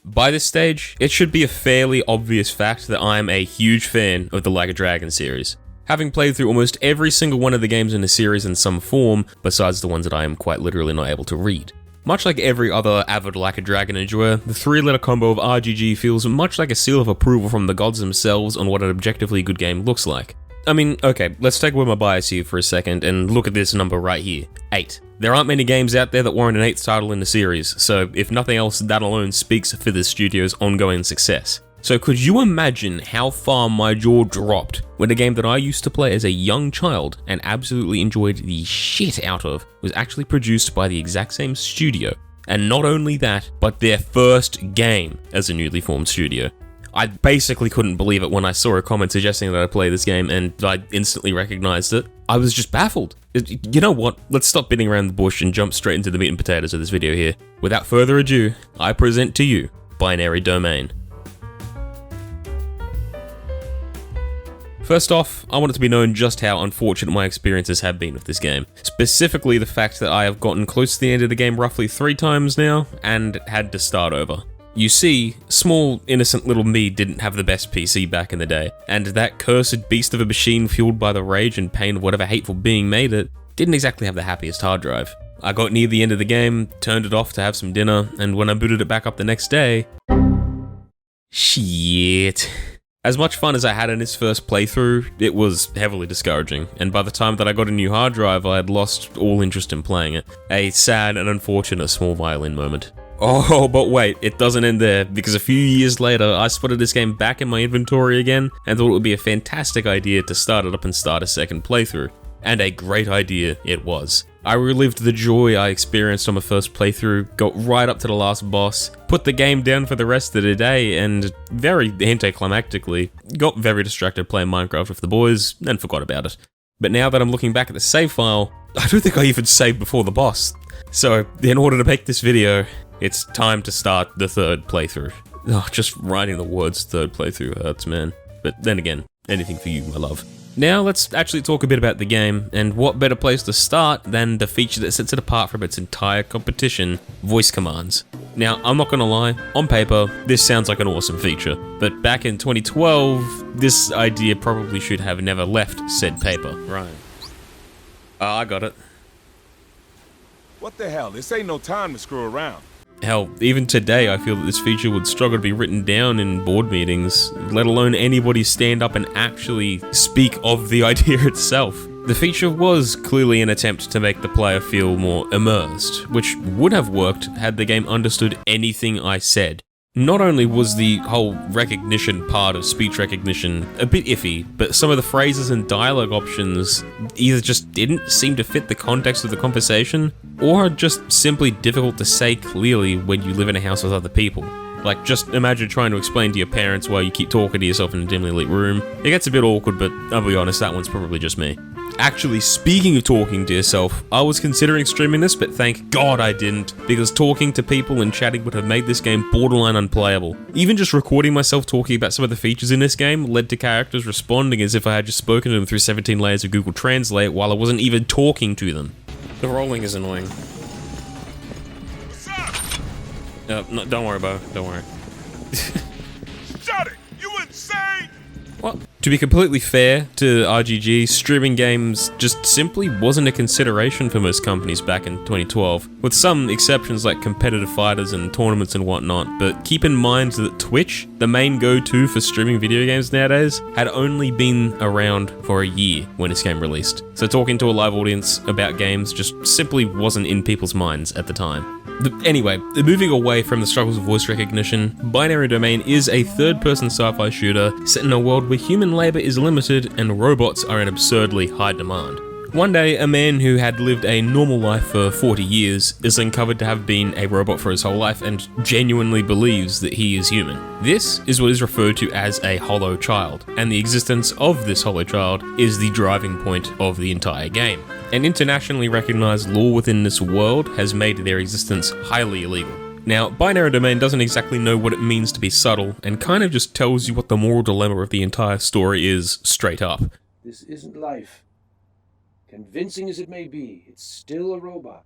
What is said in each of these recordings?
By this stage, it should be a fairly obvious fact that I'm a huge fan of the Like a Dragon series, having played through almost every single one of the games in the series in some form, besides the ones that I am quite literally not able to read. Much like every other avid Like a Dragon enjoyer, the three-letter combo of RGG feels much like a seal of approval from the gods themselves on what an objectively good game looks like. I mean, okay, let's take away my bias here for a second and look at this number right here, 8. There aren't many games out there that warrant an 8th title in the series, so if nothing else, that alone speaks for this studio's ongoing success. So could you imagine how far my jaw dropped when a game that I used to play as a young child and absolutely enjoyed the shit out of was actually produced by the exact same studio? And not only that, but their first game as a newly formed studio. I basically couldn't believe it when I saw a comment suggesting that I play this game and I instantly recognized it. I was just baffled. You know what? Let's stop beating around the bush and jump straight into the meat and potatoes of this video here. Without further ado, I present to you Binary Domain. First off, I want it to be known just how unfortunate my experiences have been with this game. Specifically the fact that I have gotten close to the end of the game roughly 3 times now, and had to start over. You see, small, innocent little me didn't have the best PC back in the day, and that cursed beast of a machine fueled by the rage and pain of whatever hateful being made it, didn't exactly have the happiest hard drive. I got near the end of the game, turned it off to have some dinner, and when I booted it back up the next day... shit. As much fun as I had in this first playthrough, it was heavily discouraging, and by the time that I got a new hard drive, I had lost all interest in playing it. A sad and unfortunate small violin moment. Oh, but wait, it doesn't end there, because a few years later, I spotted this game back in my inventory again, and thought it would be a fantastic idea to start it up and start a second playthrough. And a great idea it was. I relived the joy I experienced on my first playthrough, got right up to the last boss, put the game down for the rest of the day, and very anticlimactically, got very distracted playing Minecraft with the boys, and forgot about it. But now that I'm looking back at the save file, I don't think I even saved before the boss. So, in order to make this video, it's time to start the third playthrough. Oh, just writing the words third playthrough hurts, man. But then again, anything for you, my love. Now let's actually talk a bit about the game, and what better place to start than the feature that sets it apart from its entire competition, voice commands. Now, I'm not gonna lie, on paper, this sounds like an awesome feature, but back in 2012, this idea probably should have never left said paper. Right. I got it. What the hell? This ain't no time to screw around. Hell, even today I feel that this feature would struggle to be written down in board meetings, let alone anybody stand up and actually speak of the idea itself. The feature was clearly an attempt to make the player feel more immersed, which would have worked had the game understood anything I said. Not only was the whole recognition part of speech recognition a bit iffy, but some of the phrases and dialogue options either just didn't seem to fit the context of the conversation, or are just simply difficult to say clearly when you live in a house with other people. Like, just imagine trying to explain to your parents while you keep talking to yourself in a dimly lit room. It gets a bit awkward, but I'll be honest, that one's probably just me. Actually, speaking of talking to yourself, I was considering streaming this, but thank God I didn't, because talking to people and chatting would have made this game borderline unplayable. Even just recording myself talking about some of the features in this game led to characters responding as if I had just spoken to them through 17 layers of Google Translate while I wasn't even talking to them. The rolling is annoying. No, don't worry, Bo. Don't worry. Shut it! You insane! What? To be completely fair to RGG, streaming games just simply wasn't a consideration for most companies back in 2012, with some exceptions like competitive fighters and tournaments and whatnot, but keep in mind that Twitch, the main go-to for streaming video games nowadays, had only been around for a year when this game released. So talking to a live audience about games just simply wasn't in people's minds at the time. Anyway, moving away from the struggles of voice recognition, Binary Domain is a third-person sci-fi shooter set in a world where human labor is limited and robots are in absurdly high demand. One day, a man who had lived a normal life for 40 years is uncovered to have been a robot for his whole life and genuinely believes that he is human. This is what is referred to as a hollow child, and the existence of this hollow child is the driving point of the entire game. An internationally recognized law within this world has made their existence highly illegal. Now, Binary Domain doesn't exactly know what it means to be subtle, and kind of just tells you what the moral dilemma of the entire story is straight up. This isn't life. Convincing as it may be, it's still a robot.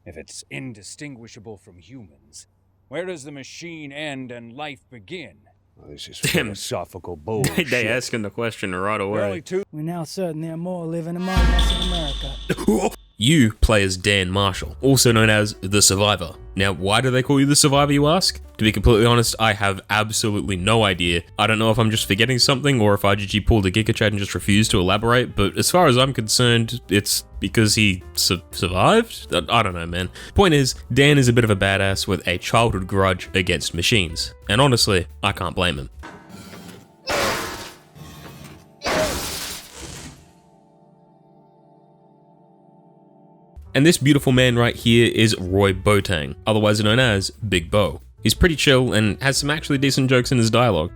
If it's indistinguishable from humans, Where does the machine end and life begin? Well, this is Damn. philosophical bullshit. They asking the question right We're only away. two. We're now certain there are more living among us in America. You play as Dan Marshall, also known as the Survivor. Now, why do they call you the Survivor, you ask? To be completely honest, I have absolutely no idea. I don't know if I'm just forgetting something or if RGG pulled a Giga Chat and just refused to elaborate, but as far as I'm concerned, it's because he survived? I don't know, man. Point is, Dan is a bit of a badass with a childhood grudge against machines. And honestly, I can't blame him. And this beautiful man right here is Roy Botang, otherwise known as Big Bo. He's pretty chill and has some actually decent jokes in his dialogue.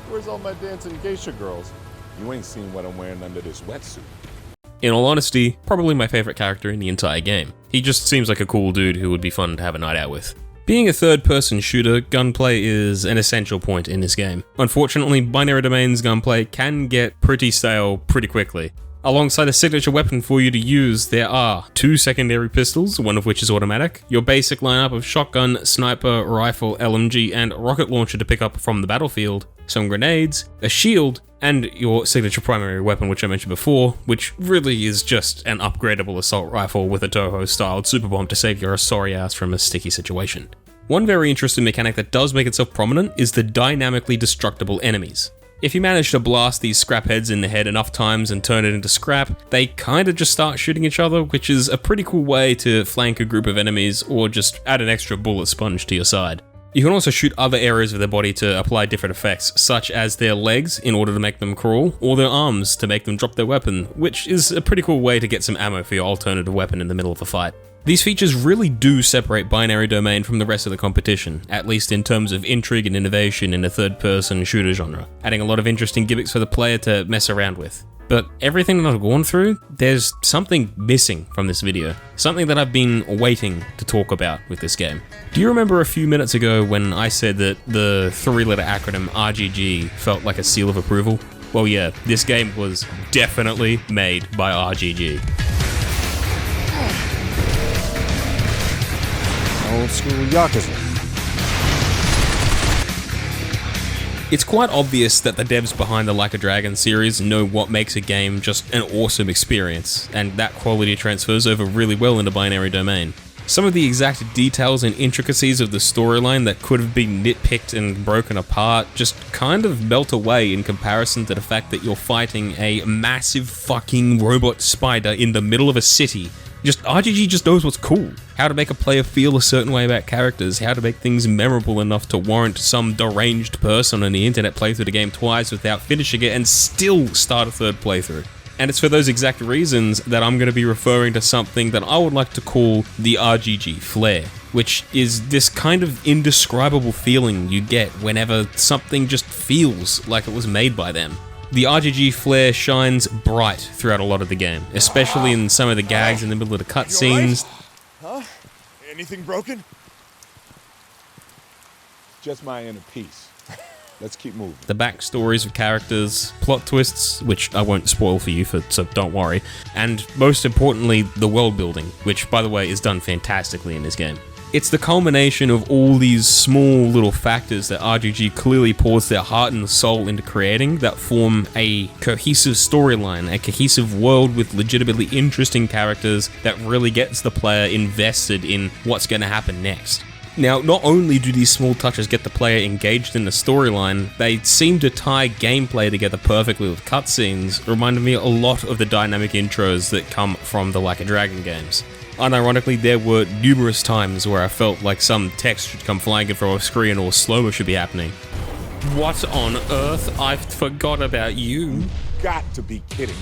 Where's all my dancing geisha girls? You ain't seen what I'm wearing under this wetsuit. In all honesty, probably my favorite character in the entire game. He just seems like a cool dude who would be fun to have a night out with. Being a third-person shooter, gunplay is an essential point in this game. Unfortunately, Binary Domain's gunplay can get pretty stale pretty quickly. Alongside a signature weapon for you to use, there are 2 secondary pistols, one of which is automatic, your basic lineup of shotgun, sniper, rifle, LMG, and rocket launcher to pick up from the battlefield, some grenades, a shield, and your signature primary weapon, which I mentioned before, which really is just an upgradable assault rifle with a Toho-styled super bomb to save your sorry ass from a sticky situation. One very interesting mechanic that does make itself prominent is the dynamically destructible enemies. If you manage to blast these scrap heads in the head enough times and turn it into scrap, they kinda just start shooting each other, which is a pretty cool way to flank a group of enemies or just add an extra bullet sponge to your side. You can also shoot other areas of their body to apply different effects, such as their legs in order to make them crawl, or their arms to make them drop their weapon, which is a pretty cool way to get some ammo for your alternative weapon in the middle of a fight. These features really do separate Binary Domain from the rest of the competition, at least in terms of intrigue and innovation in the third-person shooter genre, adding a lot of interesting gimmicks for the player to mess around with. But everything that I've gone through, there's something missing from this video. Something that I've been waiting to talk about with this game. Do you remember a few minutes ago when I said that the 3-letter acronym RGG felt like a seal of approval? Well yeah, this game was definitely made by RGG. Old school Yakuza. It's quite obvious that the devs behind the Like a Dragon series know what makes a game just an awesome experience, and that quality transfers over really well into Binary Domain. Some of the exact details and intricacies of the storyline that could have been nitpicked and broken apart just kind of melt away in comparison to the fact that you're fighting a massive fucking robot spider in the middle of a city. RGG just knows what's cool. How to make a player feel a certain way about characters, how to make things memorable enough to warrant some deranged person on the internet play through the game twice without finishing it and still start a third playthrough. And it's for those exact reasons that I'm going to be referring to something that I would like to call the RGG flair, which is this kind of indescribable feeling you get whenever something just feels like it was made by them. The RGG flair shines bright throughout a lot of the game, especially in some of the gags in the middle of the cutscenes. Huh? Anything broken? Just my inner peace. Let's keep moving. The backstories of characters, plot twists, which I won't spoil for you, so don't worry, and most importantly, the world building, which by the way is done fantastically in this game. It's the culmination of all these small little factors that RGG clearly pours their heart and soul into creating that form a cohesive storyline, a cohesive world with legitimately interesting characters that really gets the player invested in what's going to happen next. Now, not only do these small touches get the player engaged in the storyline, they seem to tie gameplay together perfectly with cutscenes, reminding me a lot of the dynamic intros that come from the Like a Dragon games. Unironically, there were numerous times where I felt like some text should come flying in from a screen or slow-mo should be happening. What on earth? I forgot about you. Got to be kidding me.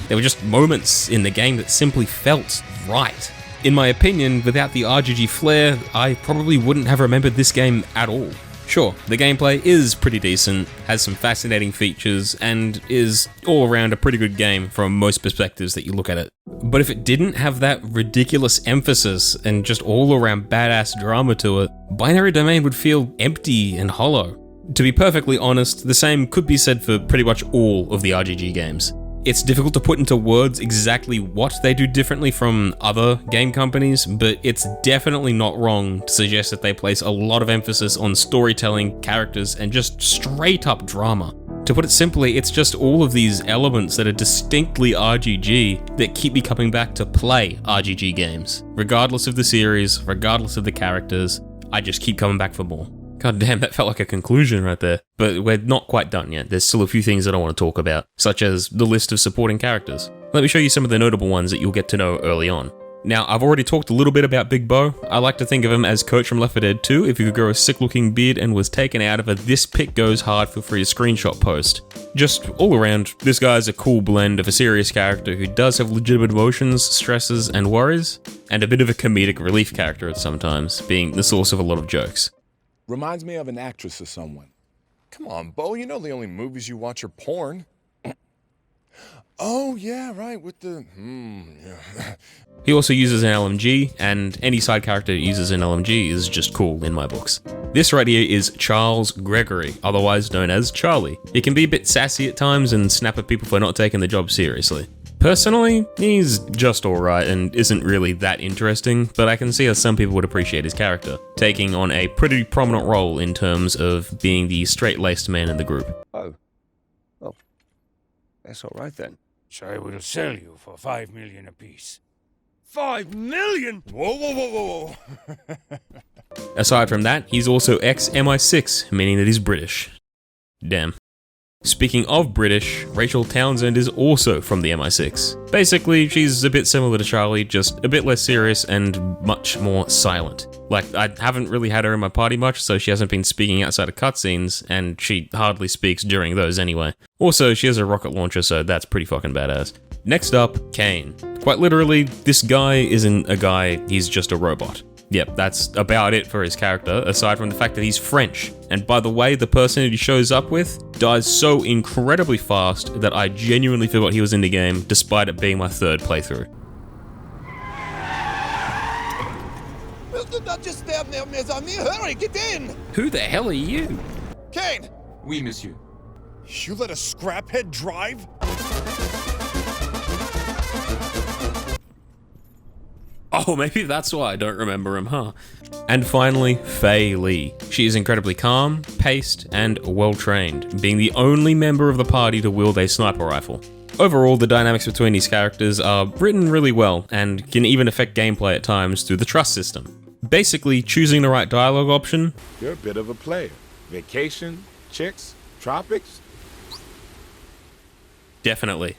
There were just moments in the game that simply felt right. In my opinion, without the RGG flair, I probably wouldn't have remembered this game at all. Sure, the gameplay is pretty decent, has some fascinating features, and is all around a pretty good game from most perspectives that you look at it. But if it didn't have that ridiculous emphasis and just all around badass drama to it, Binary Domain would feel empty and hollow. To be perfectly honest, the same could be said for pretty much all of the RGG games. It's difficult to put into words exactly what they do differently from other game companies, but it's definitely not wrong to suggest that they place a lot of emphasis on storytelling, characters, and just straight up drama. To put it simply, it's just all of these elements that are distinctly RGG that keep me coming back to play RGG games. Regardless of the series, regardless of the characters, I just keep coming back for more. God damn, that felt like a conclusion right there. But we're not quite done yet. There's still a few things that I want to talk about, such as the list of supporting characters. Let me show you some of the notable ones that you'll get to know early on. Now, I've already talked a little bit about Big Bo. I like to think of him as Coach from Left 4 Dead 2 if you could grow a sick-looking beard and was taken out of a "this pick goes hard, feel free to screenshot" post. Just all around, this guy's a cool blend of a serious character who does have legitimate emotions, stresses, and worries, and a bit of a comedic relief character at sometimes, being the source of a lot of jokes. Reminds me of an actress or someone. Come on, Bo, you know the only movies you watch are porn. Oh, yeah, right, with the... yeah. He also uses an LMG, and any side character that uses an LMG is just cool in my books. This right here is Charles Gregory, otherwise known as Charlie. He can be a bit sassy at times and snap at people for not taking the job seriously. Personally, he's just alright and isn't really that interesting, but I can see how some people would appreciate his character, taking on a pretty prominent role in terms of being the straight-laced man in the group. Oh. Well, that's all right then. So I will sell you for 5 million apiece. 5 million? Whoa, whoa, whoa, whoa. Aside from that, he's also ex-MI6, meaning that he's British. Damn. Speaking of British, Rachel Townsend is also from the MI6. Basically, she's a bit similar to Charlie, just a bit less serious and much more silent. Like, I haven't really had her in my party much, so she hasn't been speaking outside of cutscenes, and she hardly speaks during those anyway. Also, she has a rocket launcher, so that's pretty fucking badass. Next up, Kane. Quite literally, this guy isn't a guy, he's just a robot. Yep, that's about it for his character, aside from the fact that he's French. And by the way, the person that he shows up with dies so incredibly fast that I genuinely forgot he was in the game, despite it being my third playthrough. Do not just stand there, mes amis. Hurry, get in! Who the hell are you? Kane! Oui, monsieur. You let a scraphead drive? Oh, maybe that's why I don't remember him, huh? And finally, Fei Li. She is incredibly calm, paced, and well-trained, being the only member of the party to wield a sniper rifle. Overall, the dynamics between these characters are written really well, and can even affect gameplay at times through the trust system. Basically, choosing the right dialogue option. You're a bit of a player. Vacation, chicks, tropics. Definitely.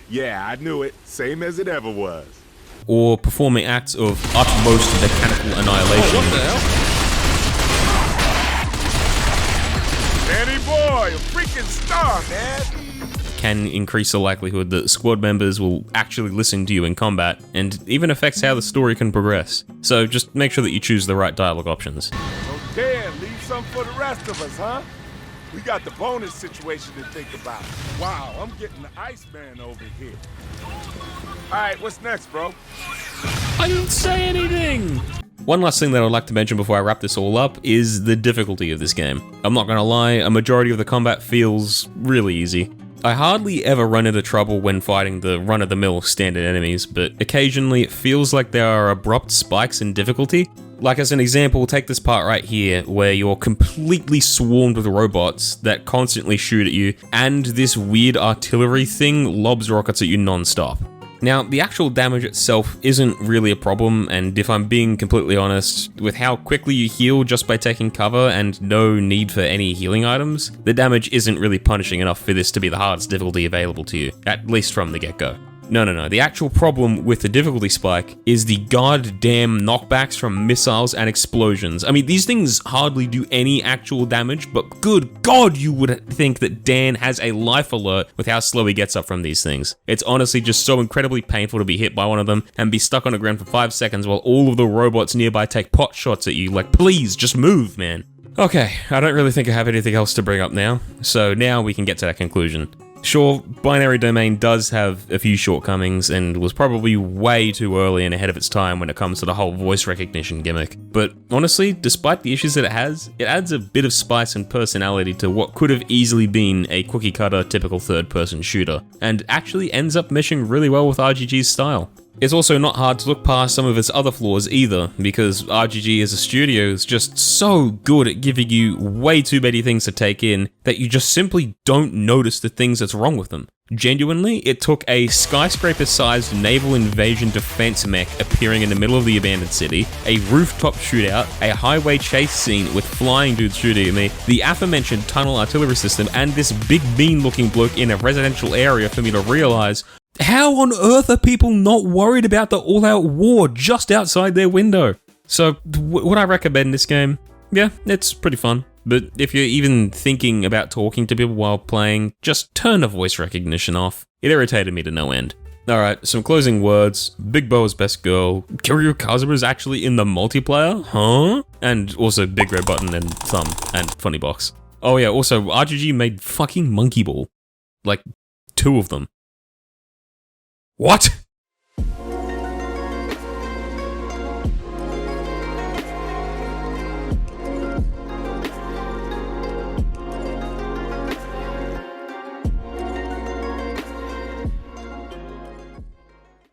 Yeah, I knew it. Same as it ever was. Or performing acts of utmost mechanical annihilation. What the hell? Danny boy, a freaking star, man. Can increase the likelihood that squad members will actually listen to you in combat, and even affects how the story can progress. So just make sure that you choose the right dialogue options. Okay, leave some for the rest of us, huh? We got the bonus situation to think about. Wow, I'm getting the Iceman over here. All right, what's next, bro? I didn't say anything! One last thing that I'd like to mention before I wrap this all up is the difficulty of this game. I'm not gonna lie, a majority of the combat feels really easy. I hardly ever run into trouble when fighting the run-of-the-mill standard enemies, but occasionally it feels like there are abrupt spikes in difficulty. Like as an example, take this part right here, where you're completely swarmed with robots that constantly shoot at you, and this weird artillery thing lobs rockets at you non-stop. Now, the actual damage itself isn't really a problem, and if I'm being completely honest, with how quickly you heal just by taking cover and no need for any healing items, the damage isn't really punishing enough for this to be the hardest difficulty available to you, at least from the get-go. No. The actual problem with the difficulty spike is the goddamn knockbacks from missiles and explosions. I mean, these things hardly do any actual damage, but good God, you would think that Dan has a life alert with how slow he gets up from these things. It's honestly just so incredibly painful to be hit by one of them and be stuck on the ground for 5 seconds while all of the robots nearby take pot shots at you. Like, please, just move, man. Okay, I don't really think I have anything else to bring up now, so now we can get to that conclusion. Sure, Binary Domain does have a few shortcomings and was probably way too early and ahead of its time when it comes to the whole voice recognition gimmick. But honestly, despite the issues that it adds a bit of spice and personality to what could have easily been a cookie-cutter typical third-person shooter, and actually ends up meshing really well with RGG's style. It's also not hard to look past some of its other flaws either, because RGG as a studio is just so good at giving you way too many things to take in that you just simply don't notice the things that's wrong with them. Genuinely, it took a skyscraper-sized naval invasion defense mech appearing in the middle of the abandoned city, a rooftop shootout, a highway chase scene with flying dudes shooting at me, the aforementioned tunnel artillery system, and this big mean-looking bloke in a residential area for me to realize, how on earth are people not worried about the all-out war just outside their window? So, would I recommend this game? Yeah, it's pretty fun. But if you're even thinking about talking to people while playing, just turn the voice recognition off. It irritated me to no end. Alright, some closing words. Big Bo is best girl. Kiryu Kazuma is actually in the multiplayer? Huh? And also Big Red Button and Thumb and Funny Box. Oh yeah, also RGG made fucking Monkey Ball. Like, 2 of them. What?